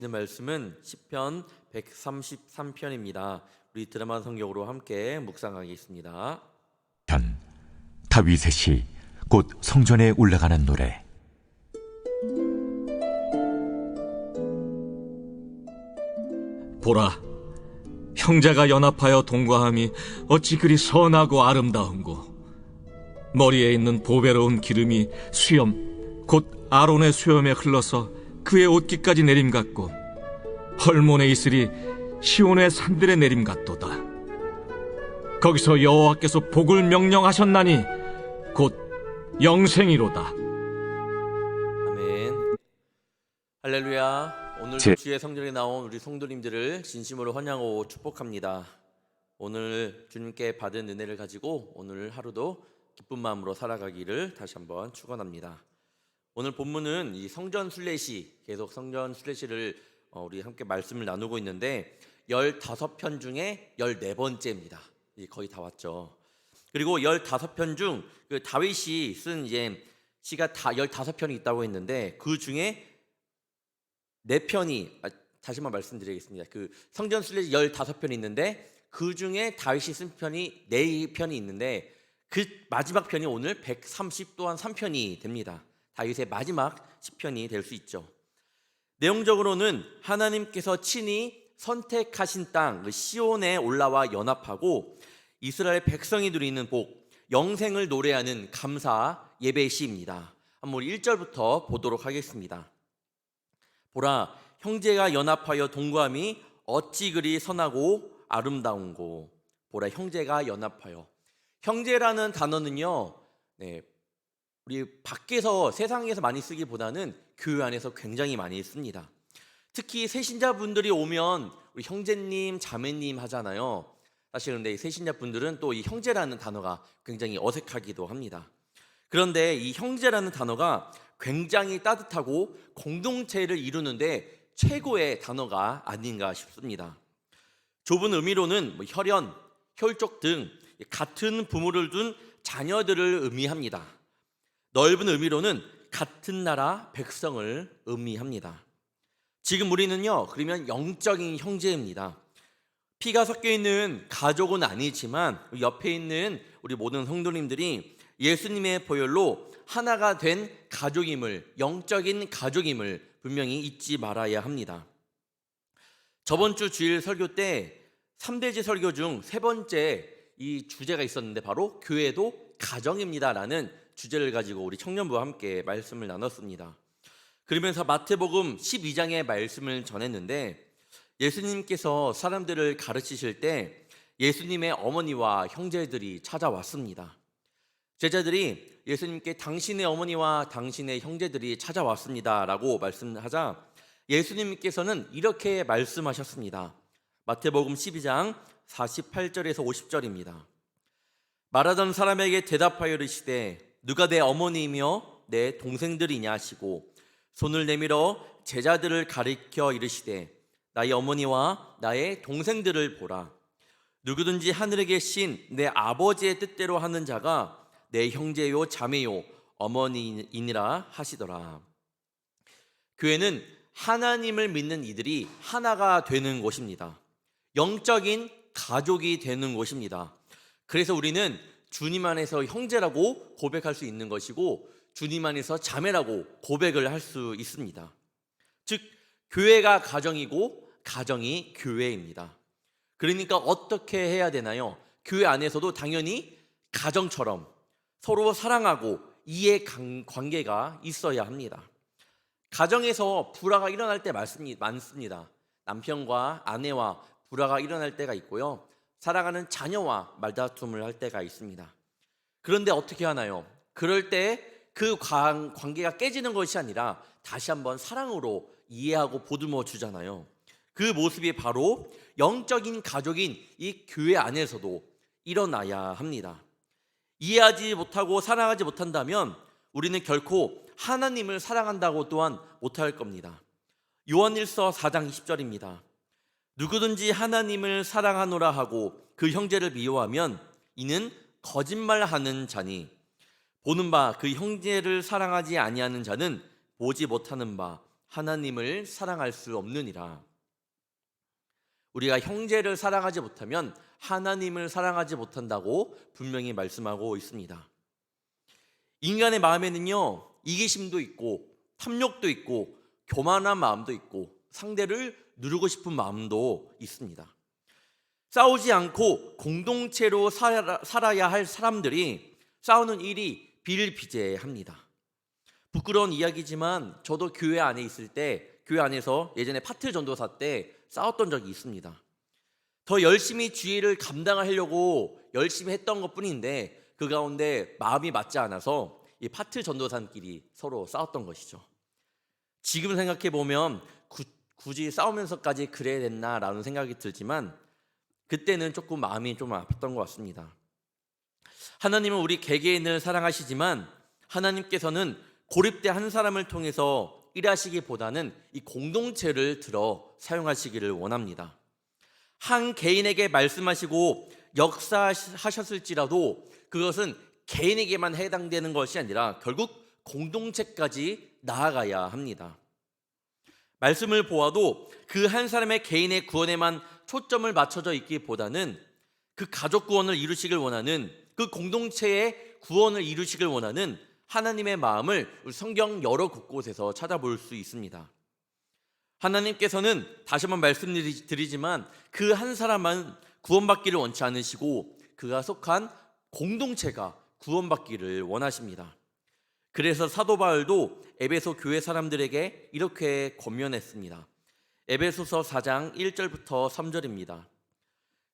있는 말씀은 시편 133편입니다. 우리 드라마 성경으로 함께 묵상하겠습니다. 편 다윗의 시 곧 성전에 올라가는 노래. 보라, 형제가 연합하여 동거함이 어찌 그리 선하고 아름다운고. 머리에 있는 보배로운 기름이 수염 곧 아론의 수염에 흘러서 그의 옷깃까지 내림같고, 헐몬에 있으리 시온의 산들의 내림같도다. 거기서 여호와께서 복을 명령하셨나니 곧 영생이로다. 아멘. 할렐루야. 오늘 주의 성전에 나온 우리 성도님들을 진심으로 환영하고 축복합니다. 오늘 주님께 받은 은혜를 가지고 오늘 하루도 기쁜 마음으로 살아가기를 다시 한번 축원합니다. 오늘 본문은 이 성전 순례시, 계속 성전 순례시를 우리 함께 말씀을 나누고 있는데 15편 중에 14번째입니다. 거의 다 왔죠. 그리고 15편 중 그 다윗이 쓴 이제 시가 다 15편이 있다고 했는데 그 중에 4편이 다시 한번 말씀드리겠습니다. 그 성전 순례시 15편이 있는데 그 중에 다윗이 쓴 편이 4편이 있는데 그 마지막 편이 오늘 130 또한 3편이 됩니다. 다윗의 마지막 시편이 될 수 있죠. 내용적으로는 하나님께서 친히 선택하신 땅 시온에 올라와 연합하고 이스라엘 백성이 누리는 복, 영생을 노래하는 감사 예배 시입니다. 한번 1절부터 보도록 하겠습니다. 보라, 형제가 연합하여 동거함이 어찌 그리 선하고 아름다운고. 보라, 형제가 연합하여. 형제라는 단어는요, 우리 밖에서 세상에서 많이 쓰기보다는 교회 안에서 굉장히 많이 씁니다. 특히 새신자분들이 오면 우리 형제님, 자매님 하잖아요. 사실 근데 새신자분들은 또 이 형제라는 단어가 굉장히 어색하기도 합니다. 그런데 이 형제라는 단어가 굉장히 따뜻하고 공동체를 이루는데 최고의 단어가 아닌가 싶습니다. 좁은 의미로는 혈연, 혈족 등 같은 부모를 둔 자녀들을 의미합니다. 넓은 의미로는 같은 나라 백성을 의미합니다. 지금 우리는요, 그러면 영적인 형제입니다. 피가 섞여 있는 가족은 아니지만 옆에 있는 우리 모든 성도님들이 예수님의 보혈로 하나가 된 가족임을, 영적인 가족임을 분명히 잊지 말아야 합니다. 저번 주 주일 설교 때 3대지 설교 중 3번째 이 주제가 있었는데 바로 교회도 가정입니다라는 주제를 가지고 우리 청년부와 함께 말씀을 나눴습니다. 그러면서 마태복음 12장의 말씀을 전했는데 예수님께서 사람들을 가르치실 때 예수님의 어머니와 형제들이 찾아왔습니다. 제자들이 예수님께 당신의 어머니와 당신의 형제들이 찾아왔습니다 라고 말씀하자 예수님께서는 이렇게 말씀하셨습니다. 마태복음 12장 48절에서 50절입니다. 말하던 사람에게 대답하여 이르시되 누가 내 어머니이며 내 동생들이냐 하시고 손을 내밀어 제자들을 가리켜 이르시되 나의 어머니와 나의 동생들을 보라. 누구든지 하늘에 계신 내 아버지의 뜻대로 하는 자가 내 형제요 자매요 어머니이니라 하시더라. 교회는 하나님을 믿는 이들이 하나가 되는 곳입니다. 영적인 가족이 되는 곳입니다. 그래서 우리는 주님 안에서 형제라고 고백할 수 있는 것이고 주님 안에서 자매라고 고백을 할 수 있습니다. 즉 교회가 가정이고 가정이 교회입니다. 그러니까 어떻게 해야 되나요? 교회 안에서도 당연히 가정처럼 서로 사랑하고 이해 관계가 있어야 합니다. 가정에서 불화가 일어날 때 많습니다. 남편과 아내와 불화가 일어날 때가 있고요. 사랑하는 자녀와 말다툼을 할 때가 있습니다. 그런데 어떻게 하나요? 그럴 때 그 관계가 깨지는 것이 아니라 다시 한번 사랑으로 이해하고 보듬어 주잖아요. 그 모습이 바로 영적인 가족인 이 교회 안에서도 일어나야 합니다. 이해하지 못하고 사랑하지 못한다면 우리는 결코 하나님을 사랑한다고 또한 못할 겁니다. 요한일서 4장 20절입니다. 누구든지 하나님을 사랑하노라 하고 그 형제를 미워하면 이는 거짓말하는 자니 보는 바 그 형제를 사랑하지 아니하는 자는 보지 못하는 바 하나님을 사랑할 수 없느니라. 우리가 형제를 사랑하지 못하면 하나님을 사랑하지 못한다고 분명히 말씀하고 있습니다. 인간의 마음에는요, 이기심도 있고 탐욕도 있고 교만한 마음도 있고 상대를 누르고 싶은 마음도 있습니다. 싸우지 않고 공동체로 살아야 할 사람들이 싸우는 일이 비일비재합니다. 부끄러운 이야기지만 저도 교회 안에 있을 때, 교회 안에서 예전에 파트 전도사 때 싸웠던 적이 있습니다. 더 열심히 주의를 감당하려고 열심히 했던 것뿐인데 그 가운데 마음이 맞지 않아서 이 파트 전도사끼리 서로 싸웠던 것이죠. 지금 생각해 보면 굳이 싸우면서까지 그래야 됐나라는 생각이 들지만 그때는 조금 마음이 좀 아팠던 것 같습니다. 하나님은 우리 개개인을 사랑하시지만 하나님께서는 고립대 한 사람을 통해서 일하시기보다는 이 공동체를 들어 사용하시기를 원합니다. 한 개인에게 말씀하시고 역사하셨을지라도 그것은 개인에게만 해당되는 것이 아니라 결국 공동체까지 나아가야 합니다. 말씀을 보아도 그 한 사람의 개인의 구원에만 초점을 맞춰져 있기보다는 그 가족 구원을 이루시길 원하는, 그 공동체의 구원을 이루시길 원하는 하나님의 마음을 우리 성경 여러 곳곳에서 찾아볼 수 있습니다. 하나님께서는 다시 한번 말씀드리지만 그 한 사람만 구원받기를 원치 않으시고 그가 속한 공동체가 구원받기를 원하십니다. 그래서 사도 바울도 에베소 교회 사람들에게 이렇게 권면했습니다. 에베소서 4장 1절부터 3절입니다.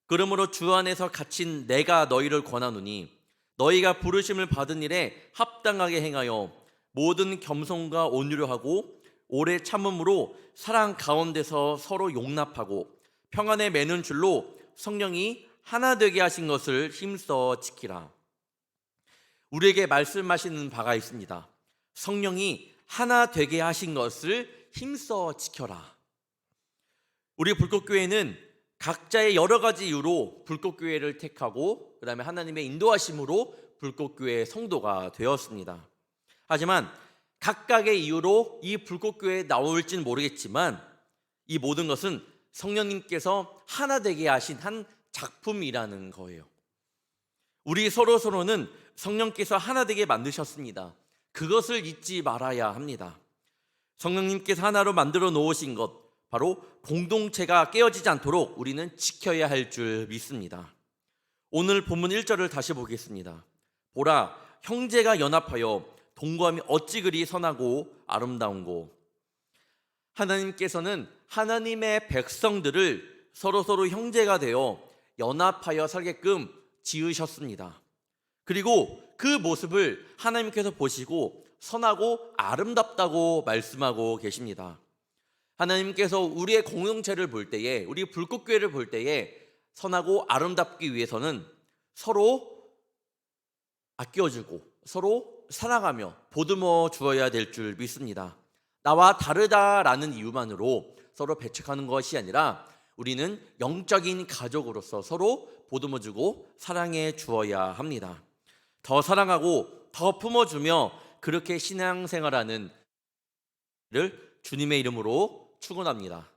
그러므로 주 안에서 갇힌 내가 너희를 권하노니 너희가 부르심을 받은 일에 합당하게 행하여 모든 겸손과 온유로 하고 오래 참음으로 사랑 가운데서 서로 용납하고 평안에 매는 줄로 성령이 하나 되게 하신 것을 힘써 지키라. 우리에게 말씀하시는 바가 있습니다. 성령이 하나 되게 하신 것을 힘써 지켜라. 우리 불꽃교회는 각자의 여러 가지 이유로 불꽃교회를 택하고 그 다음에 하나님의 인도하심으로 불꽃교회의 성도가 되었습니다. 하지만 각각의 이유로 이 불꽃교회에 나올지는 모르겠지만 이 모든 것은 성령님께서 하나 되게 하신 한 작품이라는 거예요. 우리 서로는 성령께서 하나 되게 만드셨습니다. 그것을 잊지 말아야 합니다. 성령님께서 하나로 만들어 놓으신 것, 바로 공동체가 깨어지지 않도록 우리는 지켜야 할 줄 믿습니다. 오늘 본문 1절을 다시 보겠습니다. 보라, 형제가 연합하여 동거함이 어찌 그리 선하고 아름다운고. 하나님께서는 하나님의 백성들을 서로 형제가 되어 연합하여 살게끔 지으셨습니다. 그리고 그 모습을 하나님께서 보시고 선하고 아름답다고 말씀하고 계십니다. 하나님께서 우리의 공동체를 볼 때에, 우리 불꽃교회를 볼 때에 선하고 아름답기 위해서는 서로 아껴주고 서로 사랑하며 보듬어 주어야 될 줄 믿습니다. 나와 다르다라는 이유만으로 서로 배척하는 것이 아니라 우리는 영적인 가족으로서 서로 보듬어주고 사랑해 주어야 합니다. 더 사랑하고 더 품어주며 그렇게 신앙생활하는 를 주님의 이름으로 축원합니다.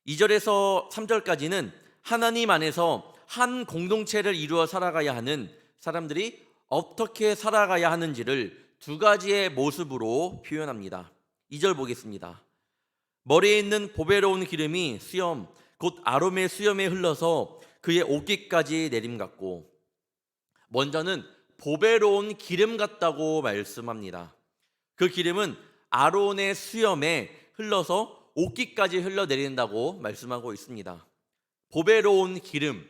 2절에서 3절까지는 하나님 안에서 한 공동체를 이루어 살아가야 하는 사람들이 어떻게 살아가야 하는지를 두 가지의 모습으로 표현합니다. 2절 보겠습니다. 머리에 있는 보배로운 기름이 수염 곧 아롬의 수염에 흘러서 그의 옷깃까지 내림 같고. 먼저는 보배로운 기름 같다고 말씀합니다. 그 기름은 아론의 수염에 흘러서 옷깃까지 흘러내린다고 말씀하고 있습니다. 보배로운 기름,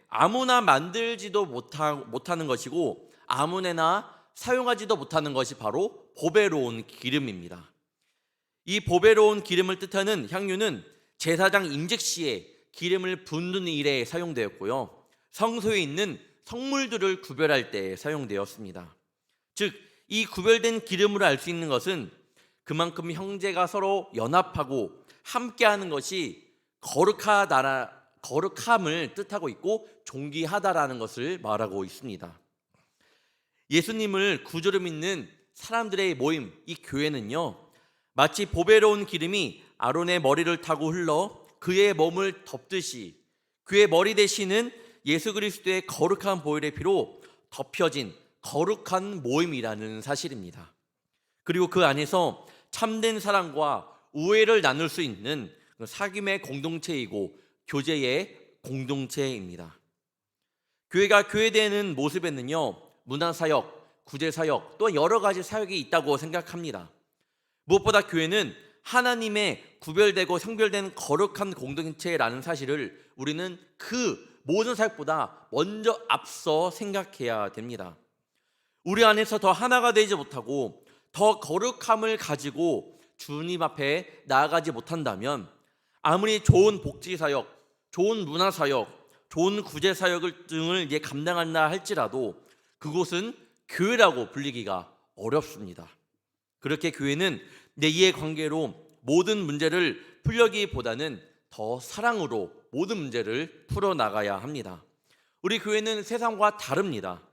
아무나 만들지도 못하는 것이고 아무나 사용하지도 못하는 것이 바로 보배로운 기름입니다. 이 보배로운 기름을 뜻하는 향유는 제사장 임직 시에 기름을 붓는 일에 사용되었고요, 성소에 있는 성물들을 구별할 때 사용되었습니다. 즉, 이 구별된 기름으로 알 수 있는 것은 그만큼 형제가 서로 연합하고 함께하는 것이 거룩함을 뜻하고 있고 존귀하다라는 것을 말하고 있습니다. 예수님을 구주로 믿는 사람들의 모임, 이 교회는요, 마치 보배로운 기름이 아론의 머리를 타고 흘러 그의 몸을 덮듯이 그의 머리 대신은 예수 그리스도의 거룩한 보혈의 피로 덮여진 거룩한 모임이라는 사실입니다. 그리고 그 안에서 참된 사랑과 우애를 나눌 수 있는 사귐의 공동체이고 교제의 공동체입니다. 교회가 교회되는 모습에는요, 문화사역, 구제사역, 또 여러 가지 사역이 있다고 생각합니다. 무엇보다 교회는 하나님의 구별되고 성별된 거룩한 공동체라는 사실을 우리는 그 모든 사역보다 먼저 앞서 생각해야 됩니다. 우리 안에서 더 하나가 되지 못하고 더 거룩함을 가지고 주님 앞에 나아가지 못한다면 아무리 좋은 복지사역, 좋은 문화사역, 좋은 구제사역을 등을 감당한다 할지라도 그곳은 교회라고 불리기가 어렵습니다. 그렇게 교회는 내 이해관계로 모든 문제를 풀려기보다는 더 사랑으로 모든 문제를 풀어나가야 합니다. 우리 교회는 세상과 다릅니다.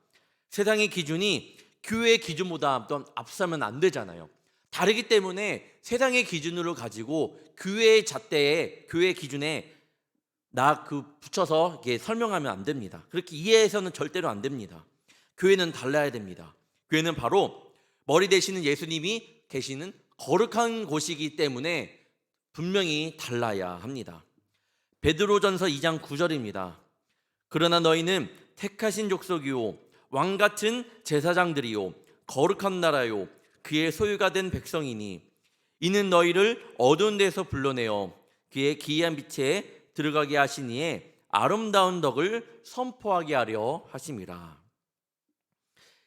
세상의 기준이 교회의 기준보다 또 앞서면 안 되잖아요. 다르기 때문에 세상의 기준으로 가지고 교회의 잣대에 교회의 기준에 붙여서 설명하면 안 됩니다. 그렇게 이해해서는 절대로 안 됩니다. 교회는 달라야 됩니다. 교회는 바로 머리 되시는 예수님이 계시는 거룩한 곳이기 때문에 분명히 달라야 합니다. 베드로전서 2장 9절입니다. 그러나 너희는 택하신 족속이요 왕같은 제사장들이요 거룩한 나라요 그의 소유가 된 백성이니 이는 너희를 어두운 데서 불러내어 그의 기이한 빛에 들어가게 하시니에 아름다운 덕을 선포하게 하려 하심이라.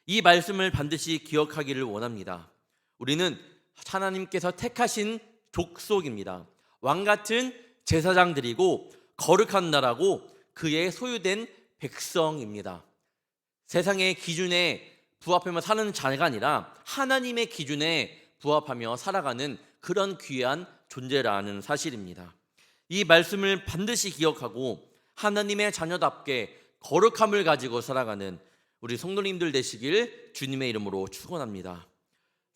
이 말씀을 반드시 기억하기를 원합니다. 우리는 하나님께서 택하신 족속입니다. 왕같은 제사장들이고 거룩한 나라고 그의 소유된 백성입니다. 세상의 기준에 부합하며 사는 자가 아니라 하나님의 기준에 부합하며 살아가는 그런 귀한 존재라는 사실입니다. 이 말씀을 반드시 기억하고 하나님의 자녀답게 거룩함을 가지고 살아가는 우리 성도님들 되시길 주님의 이름으로 축원합니다.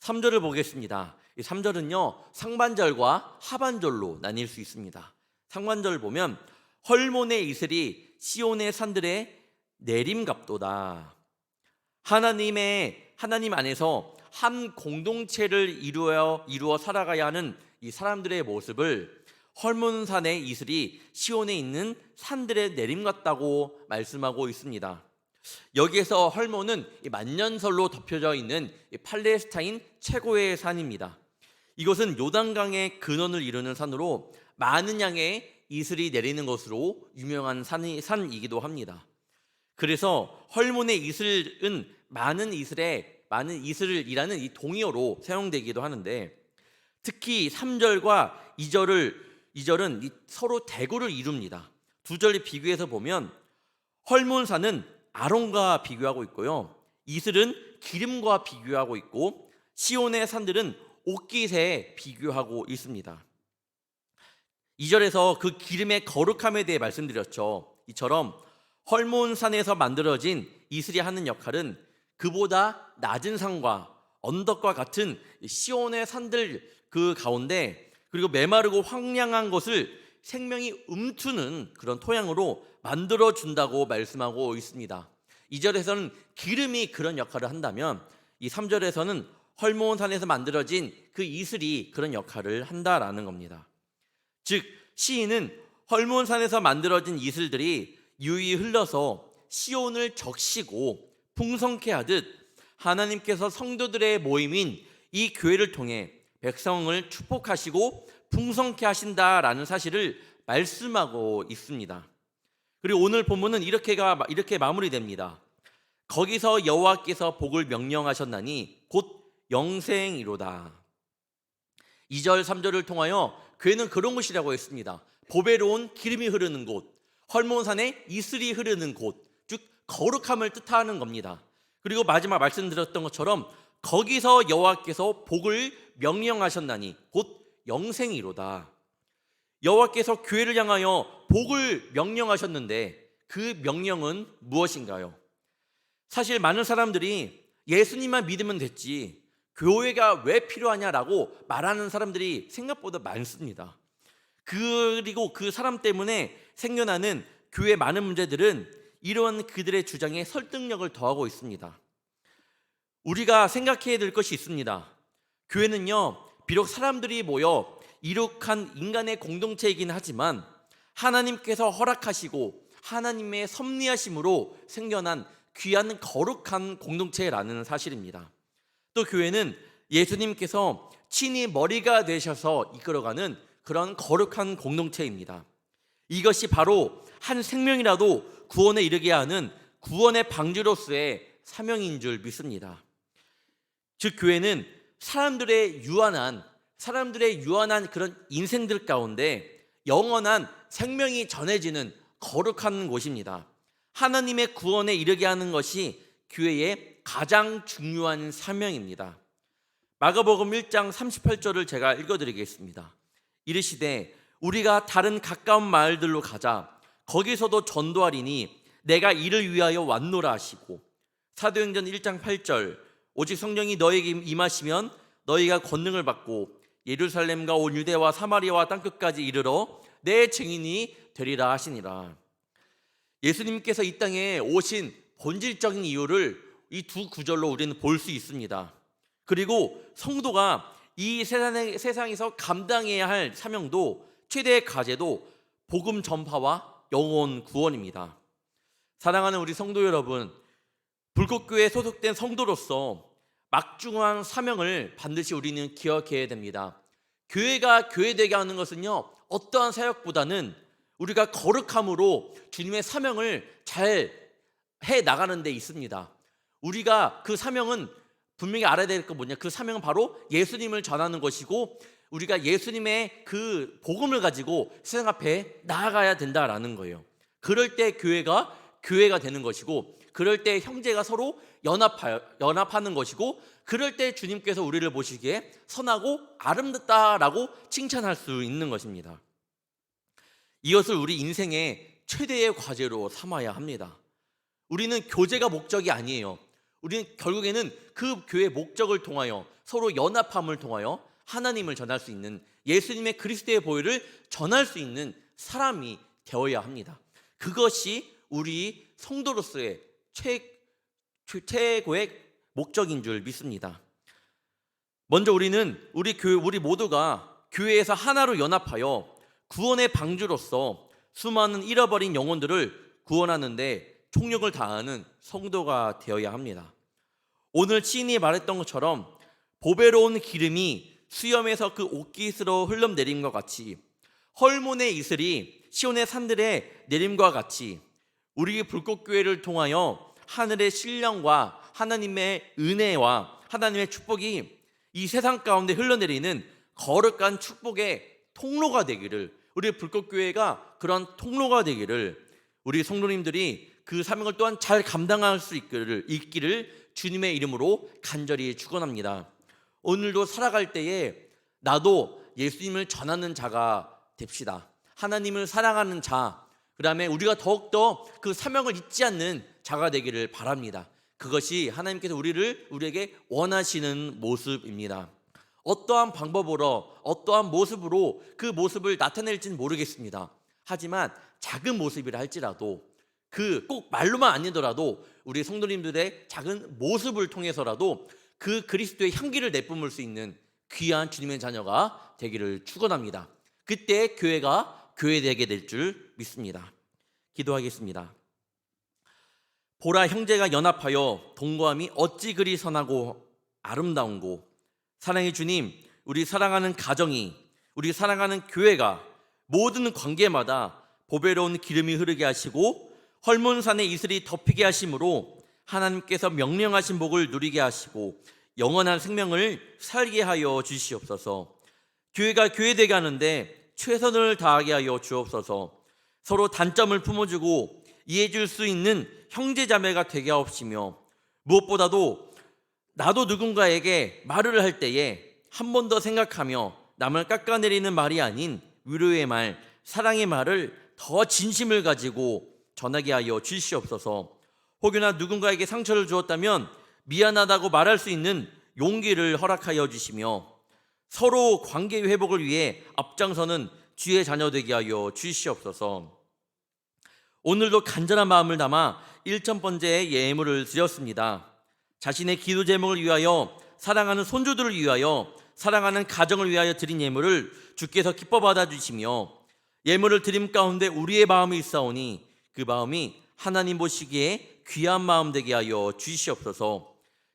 3절을 보겠습니다. 이 3절은요 상반절과 하반절로 나뉠 수 있습니다. 상반절 보면 헐몬의 이슬이 시온의 산들에 내림갑도다. 하나님 안에서 한 공동체를 이루어 살아가야 하는 이 사람들의 모습을 헐몬산의 이슬이 시온에 있는 산들에 내림같다고 말씀하고 있습니다. 여기에서 헐몬은 만년설로 덮여져 있는 팔레스타인 최고의 산입니다. 이것은 요단강의 근원을 이루는 산으로 많은 양의 이슬이 내리는 것으로 유명한 산이기도 합니다. 그래서 헐몬의 이슬은 많은 이슬이라는 이 동의어로 사용되기도 하는데 특히 3절과 2절은 서로 대구를 이룹니다. 두 절을 비교해서 보면 헐몬산은 아론과 비교하고 있고요. 이슬은 기름과 비교하고 있고 시온의 산들은 옥깃에 비교하고 있습니다. 2절에서 그 기름의 거룩함에 대해 말씀드렸죠. 이처럼 헐몬산에서 만들어진 이슬이 하는 역할은 그보다 낮은 산과 언덕과 같은 시온의 산들 그 가운데 그리고 메마르고 황량한 것을 생명이 움트는 그런 토양으로 만들어준다고 말씀하고 있습니다. 2절에서는 기름이 그런 역할을 한다면 이 3절에서는 헐몬산에서 만들어진 그 이슬이 그런 역할을 한다라는 겁니다. 즉 시인은 헐몬산에서 만들어진 이슬들이 유유히 흘러서 시온을 적시고 풍성케 하듯 하나님께서 성도들의 모임인 이 교회를 통해 백성을 축복하시고 풍성케 하신다라는 사실을 말씀하고 있습니다. 그리고 오늘 본문은 이렇게 마무리됩니다. 거기서 여호와께서 복을 명령하셨나니 곧 영생이로다. 2절 3절을 통하여 교회는 그런 곳이라고 했습니다. 보배로운 기름이 흐르는 곳, 헐몬산에 이슬이 흐르는 곳, 즉 거룩함을 뜻하는 겁니다. 그리고 마지막 말씀드렸던 것처럼 거기서 여호와께서 복을 명령하셨나니 곧 영생이로다. 여호와께서 교회를 향하여 복을 명령하셨는데 그 명령은 무엇인가요? 사실 많은 사람들이 예수님만 믿으면 됐지 교회가 왜 필요하냐라고 말하는 사람들이 생각보다 많습니다. 그리고 그 사람 때문에 생겨나는 교회 많은 문제들은 이러한 그들의 주장에 설득력을 더하고 있습니다. 우리가 생각해야 될 것이 있습니다. 교회는요, 비록 사람들이 모여 이룩한 인간의 공동체이긴 하지만 하나님께서 허락하시고 하나님의 섭리하심으로 생겨난 귀한 거룩한 공동체라는 사실입니다. 또 교회는 예수님께서 친히 머리가 되셔서 이끌어가는 그런 거룩한 공동체입니다. 이것이 바로 한 생명이라도 구원에 이르게 하는 구원의 방주로서의 사명인 줄 믿습니다. 즉 교회는 사람들의 유한한 그런 인생들 가운데 영원한 생명이 전해지는 거룩한 곳입니다. 하나님의 구원에 이르게 하는 것이 교회의 가장 중요한 사명입니다. 마가복음 1장 38절을 제가 읽어드리겠습니다. 이르시되 우리가 다른 가까운 마을들로 가자. 거기서도 전도하리니 내가 이를 위하여 왔노라 하시고, 사도행전 1장 8절 오직 성령이 너에게 임하시면 너희가 권능을 받고 예루살렘과 온 유대와 사마리아와 땅끝까지 이르러 내 증인이 되리라 하시니라. 예수님께서 이 땅에 오신 본질적인 이유를 이 두 구절로 우리는 볼 수 있습니다. 그리고 성도가 이 세상에서 감당해야 할 사명도 최대의 과제도 복음 전파와 영혼 구원입니다. 사랑하는 우리 성도 여러분, 불꽃교회에 소속된 성도로서 막중한 사명을 반드시 우리는 기억해야 됩니다. 교회가 교회되게 하는 것은요, 어떠한 사역보다는 우리가 거룩함으로 주님의 사명을 잘 해나가는 데 있습니다. 우리가 그 사명은 분명히 알아야 될 거 뭐냐, 그 사명은 바로 예수님을 전하는 것이고 우리가 예수님의 그 복음을 가지고 세상 앞에 나아가야 된다라는 거예요. 그럴 때 교회가 되는 것이고, 그럴 때 형제가 서로 연합하는 것이고, 그럴 때 주님께서 우리를 보시기에 선하고 아름답다라고 칭찬할 수 있는 것입니다. 이것을 우리 인생의 최대의 과제로 삼아야 합니다. 우리는 교제가 목적이 아니에요. 우리는 결국에는 그 교회의 목적을 통하여 서로 연합함을 통하여 하나님을 전할 수 있는, 예수님의 그리스도의 보혈을 전할 수 있는 사람이 되어야 합니다. 그것이 우리 성도로서의 최고의 목적인 줄 믿습니다. 먼저 우리 모두가 교회에서 하나로 연합하여 구원의 방주로서 수많은 잃어버린 영혼들을 구원하는데 총력을 다하는 성도가 되어야 합니다. 오늘 시인이 말했던 것처럼 보배로운 기름이 수염에서 그 옷깃으로 흘러내림과 같이, 헐몬의 이슬이 시온의 산들에 내림과 같이 우리 불꽃교회를 통하여 하늘의 신령과 하나님의 은혜와 하나님의 축복이 이 세상 가운데 흘러내리는 거룩한 축복의 통로가 되기를, 우리 불꽃교회가 그런 통로가 되기를, 우리 성도님들이 그 사명을 또한 잘 감당할 수 있기를 주님의 이름으로 간절히 축원합니다. 오늘도 살아갈 때에 나도 예수님을 전하는 자가 됩시다. 하나님을 사랑하는 자, 그 다음에 우리가 더욱더 그 사명을 잊지 않는 자가 되기를 바랍니다. 그것이 하나님께서 우리에게 원하시는 모습입니다. 어떠한 방법으로, 어떠한 모습으로 그 모습을 나타낼지는 모르겠습니다. 하지만 작은 모습이라 할지라도, 그 꼭 말로만 아니더라도 우리 성도님들의 작은 모습을 통해서라도 그 그리스도의 향기를 내뿜을 수 있는 귀한 주님의 자녀가 되기를 축원합니다. 그때 교회가 교회되게 될 줄 믿습니다. 기도하겠습니다. 보라, 형제가 연합하여 동거함이 어찌 그리 선하고 아름다운고. 사랑의 주님, 우리 사랑하는 가정이, 우리 사랑하는 교회가 모든 관계마다 보배로운 기름이 흐르게 하시고 헐몬산의 이슬이 덮이게 하심으로 하나님께서 명령하신 복을 누리게 하시고 영원한 생명을 살게 하여 주시옵소서. 교회가 교회되게 하는데 최선을 다하게 하여 주옵소서. 서로 단점을 품어주고 이해해줄 수 있는 형제자매가 되게 하옵시며, 무엇보다도 나도 누군가에게 말을 할 때에 한 번 더 생각하며 남을 깎아내리는 말이 아닌 위로의 말, 사랑의 말을 더 진심을 가지고 전하게 하여 주시옵소서. 혹여나 누군가에게 상처를 주었다면 미안하다고 말할 수 있는 용기를 허락하여 주시며 서로 관계 회복을 위해 앞장서는 주의 자녀 되게 하여 주시옵소서. 오늘도 간절한 마음을 담아 1000번째 예물을 드렸습니다. 자신의 기도 제목을 위하여, 사랑하는 손주들을 위하여, 사랑하는 가정을 위하여 드린 예물을 주께서 기뻐 받아주시며 예물을 드림 가운데 우리의 마음이 있사오니 그 마음이 하나님 보시기에 귀한 마음 되게 하여 주시옵소서.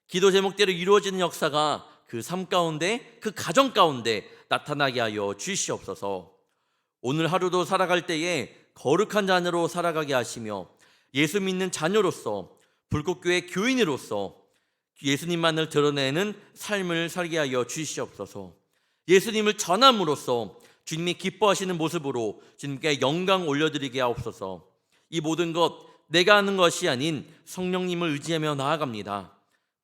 기도 제목대로 이루어지는 역사가 그 삶 가운데, 그 가정 가운데 나타나게 하여 주시옵소서. 오늘 하루도 살아갈 때에 거룩한 자녀로 살아가게 하시며 예수 믿는 자녀로서, 불꽃교회 교인으로서 예수님만을 드러내는 삶을 살게 하여 주시옵소서. 예수님을 전함으로써 주님이 기뻐하시는 모습으로 주님께 영광 올려드리게 하옵소서. 이 모든 것 내가 하는 것이 아닌 성령님을 의지하며 나아갑니다.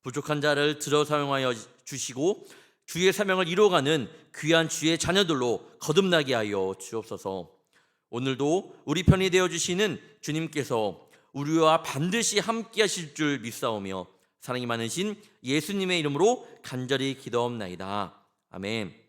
부족한 자를 들어 사용하여 주시고 주의 사명을 이루어가는 귀한 주의 자녀들로 거듭나게 하여 주옵소서. 오늘도 우리 편이 되어주시는 주님께서 우리와 반드시 함께 하실 줄 믿사오며 사랑이 많으신 예수님의 이름으로 간절히 기도옵나이다. 아멘.